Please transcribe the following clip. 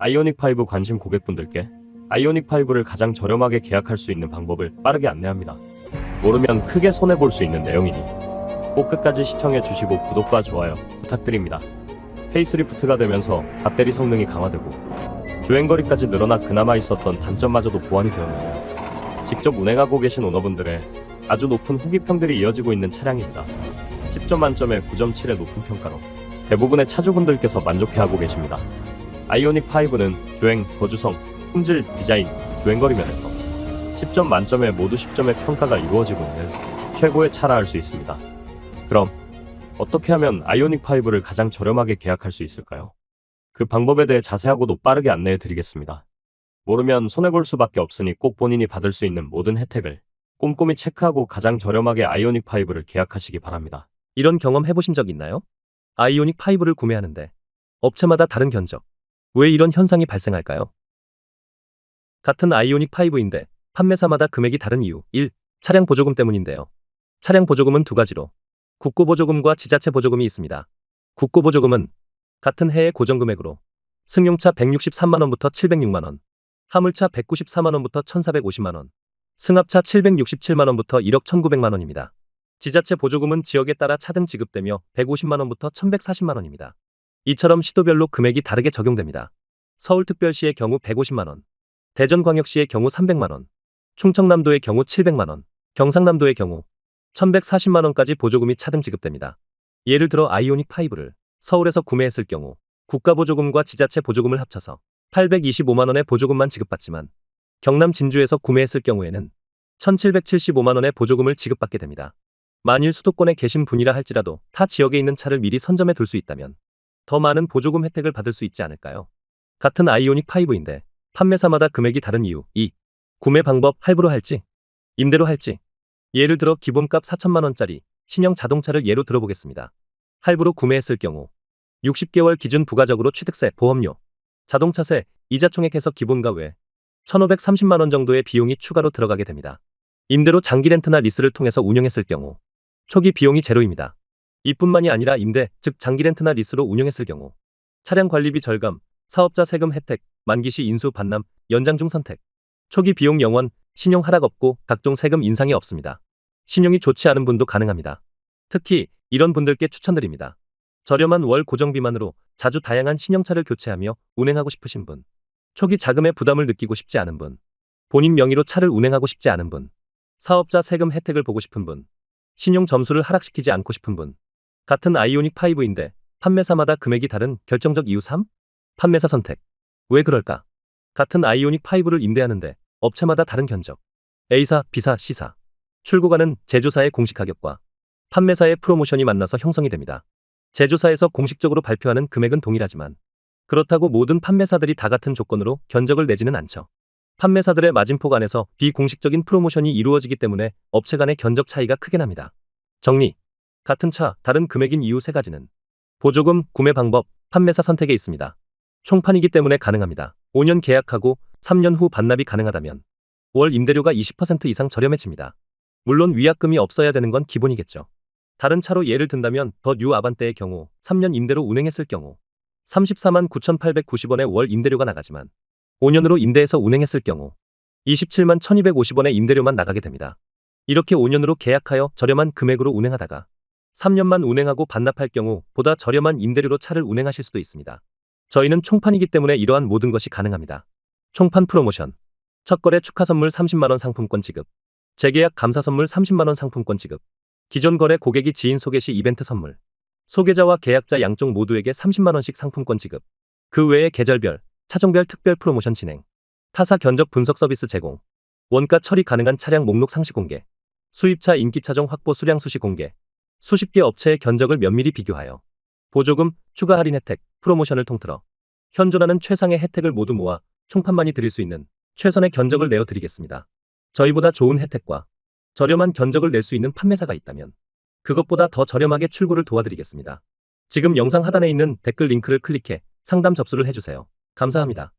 아이오닉5 관심 고객분들께 아이오닉5를 가장 저렴하게 계약할 수 있는 방법을 빠르게 안내합니다. 모르면 크게 손해볼 수 있는 내용이니 꼭 끝까지 시청해 주시고 구독과 좋아요 부탁드립니다. 페이스리프트가 되면서 배터리 성능이 강화되고 주행거리까지 늘어나 그나마 있었던 단점마저도 보완이 되었는데요. 직접 운행하고 계신 오너분들의 아주 높은 후기평들이 이어지고 있는 차량입니다. 10점 만점에 9.7의 높은 평가로 대부분의 차주분들께서 만족해하고 계십니다. 아이오닉5는 주행, 거주성, 품질, 디자인, 주행거리 면에서 10점 만점에 모두 10점의 평가가 이루어지고 있는 최고의 차라 할 수 있습니다. 그럼 어떻게 하면 아이오닉5를 가장 저렴하게 계약할 수 있을까요? 그 방법에 대해 자세하고도 빠르게 안내해 드리겠습니다. 모르면 손해볼 수밖에 없으니 꼭 본인이 받을 수 있는 모든 혜택을 꼼꼼히 체크하고 가장 저렴하게 아이오닉5를 계약하시기 바랍니다. 이런 경험 해보신 적 있나요? 아이오닉 5를 구매하는데 업체마다 다른 견적. 왜 이런 현상이 발생할까요? 같은 아이오닉 5인데 판매사마다 금액이 다른 이유. 1. 차량 보조금 때문인데요. 차량 보조금은 두 가지로 국고보조금과 지자체 보조금이 있습니다. 국고보조금은 같은 해의 고정금액으로 승용차 163만원부터 706만원, 화물차 194만원부터 1450만원, 승합차 767만원부터 1억 1900만원입니다. 지자체 보조금은 지역에 따라 차등 지급되며 150만원부터 1140만원입니다. 이처럼 시도별로 금액이 다르게 적용됩니다. 서울특별시의 경우 150만원, 대전광역시의 경우 300만원, 충청남도의 경우 700만원, 경상남도의 경우 1140만원까지 보조금이 차등 지급됩니다. 예를 들어 아이오닉5를 서울에서 구매했을 경우 국가보조금과 지자체 보조금을 합쳐서 825만원의 보조금만 지급받지만 경남 진주에서 구매했을 경우에는 1775만원의 보조금을 지급받게 됩니다. 만일 수도권에 계신 분이라 할지라도 타 지역에 있는 차를 미리 선점해 둘 수 있다면 더 많은 보조금 혜택을 받을 수 있지 않을까요? 같은 아이오닉5인데 판매사마다 금액이 다른 이유. 2. 구매 방법. 할부로 할지 임대로 할지. 예를 들어 기본값 4천만원짜리 신형 자동차를 예로 들어보겠습니다. 할부로 구매했을 경우 60개월 기준 부가적으로 취득세, 보험료, 자동차세, 이자 총액해서 기본가 외 1,530만원 정도의 비용이 추가로 들어가게 됩니다. 임대로 장기 렌트나 리스를 통해서 운영했을 경우 초기 비용이 제로입니다. 이뿐만이 아니라 임대, 즉 장기 렌트나 리스로 운영했을 경우 차량 관리비 절감, 사업자 세금 혜택, 만기 시 인수 반납, 연장 중 선택, 초기 비용 0원, 신용 하락 없고 각종 세금 인상이 없습니다. 신용이 좋지 않은 분도 가능합니다. 특히 이런 분들께 추천드립니다. 저렴한 월 고정비만으로 자주 다양한 신형차를 교체하며 운행하고 싶으신 분, 초기 자금의 부담을 느끼고 싶지 않은 분, 본인 명의로 차를 운행하고 싶지 않은 분, 사업자 세금 혜택을 보고 싶은 분, 신용 점수를 하락시키지 않고 싶은 분. 같은 아이오닉5인데 판매사마다 금액이 다른 결정적 이유. 3. 판매사 선택. 왜 그럴까? 같은 아이오닉5를 임대하는데 업체마다 다른 견적. A사, B사, C사. 출고가는 제조사의 공식 가격과 판매사의 프로모션이 만나서 형성이 됩니다. 제조사에서 공식적으로 발표하는 금액은 동일하지만 그렇다고 모든 판매사들이 다 같은 조건으로 견적을 내지는 않죠. 판매사들의 마진폭 안에서 비공식적인 프로모션이 이루어지기 때문에 업체 간의 견적 차이가 크게 납니다. 정리. 같은 차, 다른 금액인 이유 3가지는 보조금, 구매 방법, 판매사 선택에 있습니다. 총판이기 때문에 가능합니다. 5년 계약하고 3년 후 반납이 가능하다면 월 임대료가 20% 이상 저렴해집니다. 물론 위약금이 없어야 되는 건 기본이겠죠. 다른 차로 예를 든다면 더 뉴 아반떼의 경우 3년 임대로 운행했을 경우 34만 9,890원의 월 임대료가 나가지만 5년으로 임대해서 운행했을 경우 27만 1,250원의 임대료만 나가게 됩니다. 이렇게 5년으로 계약하여 저렴한 금액으로 운행하다가 3년만 운행하고 반납할 경우 보다 저렴한 임대료로 차를 운행하실 수도 있습니다. 저희는 총판이기 때문에 이러한 모든 것이 가능합니다. 총판 프로모션. 첫 거래 축하 선물 30만원 상품권 지급. 재계약 감사 선물 30만원 상품권 지급. 기존 거래 고객이 지인 소개 시 이벤트 선물. 소개자와 계약자 양쪽 모두에게 30만원씩 상품권 지급. 그 외에 계절별, 차종별 특별 프로모션 진행. 타사 견적 분석 서비스 제공. 원가 처리 가능한 차량 목록 상시 공개. 수입차 인기 차종 확보 수량 수시 공개. 수십 개 업체의 견적을 면밀히 비교하여 보조금, 추가 할인 혜택, 프로모션을 통틀어 현존하는 최상의 혜택을 모두 모아 총판만이 드릴 수 있는 최선의 견적을 내어 드리겠습니다. 저희보다 좋은 혜택과 저렴한 견적을 낼 수 있는 판매사가 있다면 그것보다 더 저렴하게 출고를 도와드리겠습니다. 지금 영상 하단에 있는 댓글 링크를 클릭해 상담 접수를 해주세요. 감사합니다.